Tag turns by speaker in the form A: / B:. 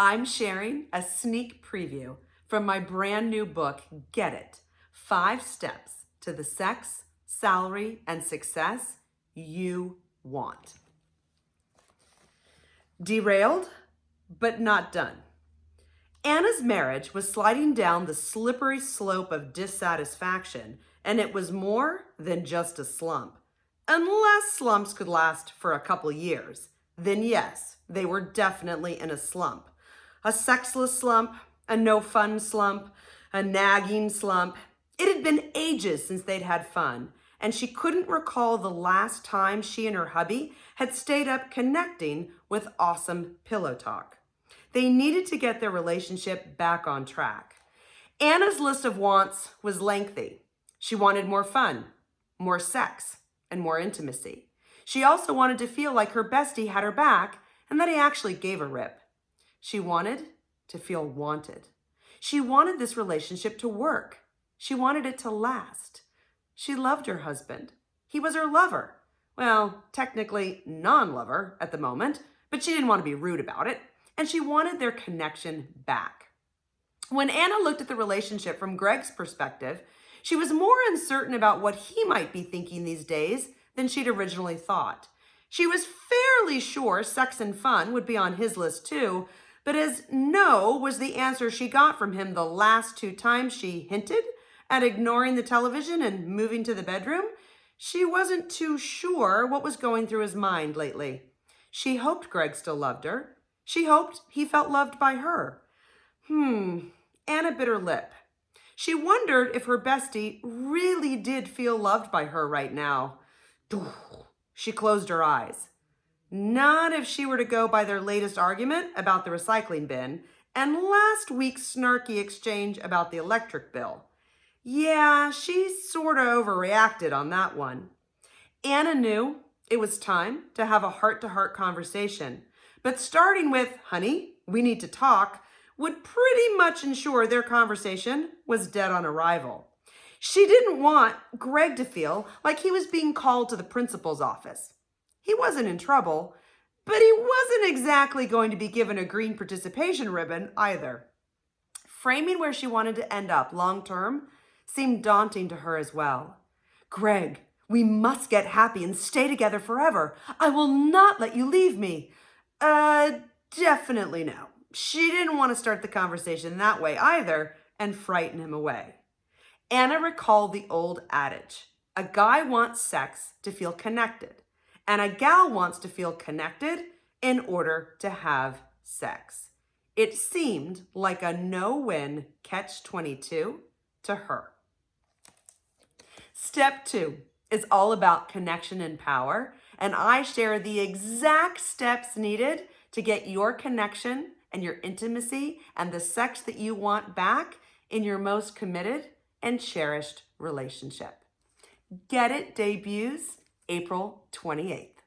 A: I'm sharing a sneak preview from my brand new book, Get It, 5 Steps to the Sex, Salary, and Success You Want. Derailed, but not done. Anna's marriage was sliding down the slippery slope of dissatisfaction, and it was more than just a slump. Unless slumps could last for a couple years, then yes, they were definitely in a slump. A sexless slump, a no-fun slump, a nagging slump. It had been ages since they'd had fun, and she couldn't recall the last time she and her hubby had stayed up connecting with awesome pillow talk. They needed to get their relationship back on track. Anna's list of wants was lengthy. She wanted more fun, more sex, and more intimacy. She also wanted to feel like her bestie had her back and that he actually gave a rip. She wanted to feel wanted. She wanted this relationship to work. She wanted it to last. She loved her husband. He was her lover. Well, technically non-lover at the moment, but she didn't want to be rude about it, and she wanted their connection back. When Anna looked at the relationship from Greg's perspective, she was more uncertain about what he might be thinking these days than she'd originally thought. She was fairly sure sex and fun would be on his list too, but as no was the answer she got from him the last 2 times she hinted at ignoring the television and moving to the bedroom, she wasn't too sure what was going through his mind lately. She hoped Greg still loved her. She hoped he felt loved by her. Anna bit her lip. She wondered if her bestie really did feel loved by her right now. She closed her eyes. Not if she were to go by their latest argument about the recycling bin and last week's snarky exchange about the electric bill. Yeah, she sort of overreacted on that one. Anna knew it was time to have a heart-to-heart conversation, but starting with, honey, we need to talk, would pretty much ensure their conversation was dead on arrival. She didn't want Greg to feel like he was being called to the principal's office. He wasn't in trouble, but he wasn't exactly going to be given a green participation ribbon either. Framing where she wanted to end up long-term seemed daunting to her as well. Greg, we must get happy and stay together forever. I will not let you leave me. Definitely no. She didn't want to start the conversation that way either and frighten him away. Anna recalled the old adage, a guy wants sex to feel connected, and a gal wants to feel connected in order to have sex. It seemed like a no-win catch-22 to her. Step 2 is all about connection and power, and I share the exact steps needed to get your connection and your intimacy and the sex that you want back in your most committed and cherished relationship. Get It debuts April 28th.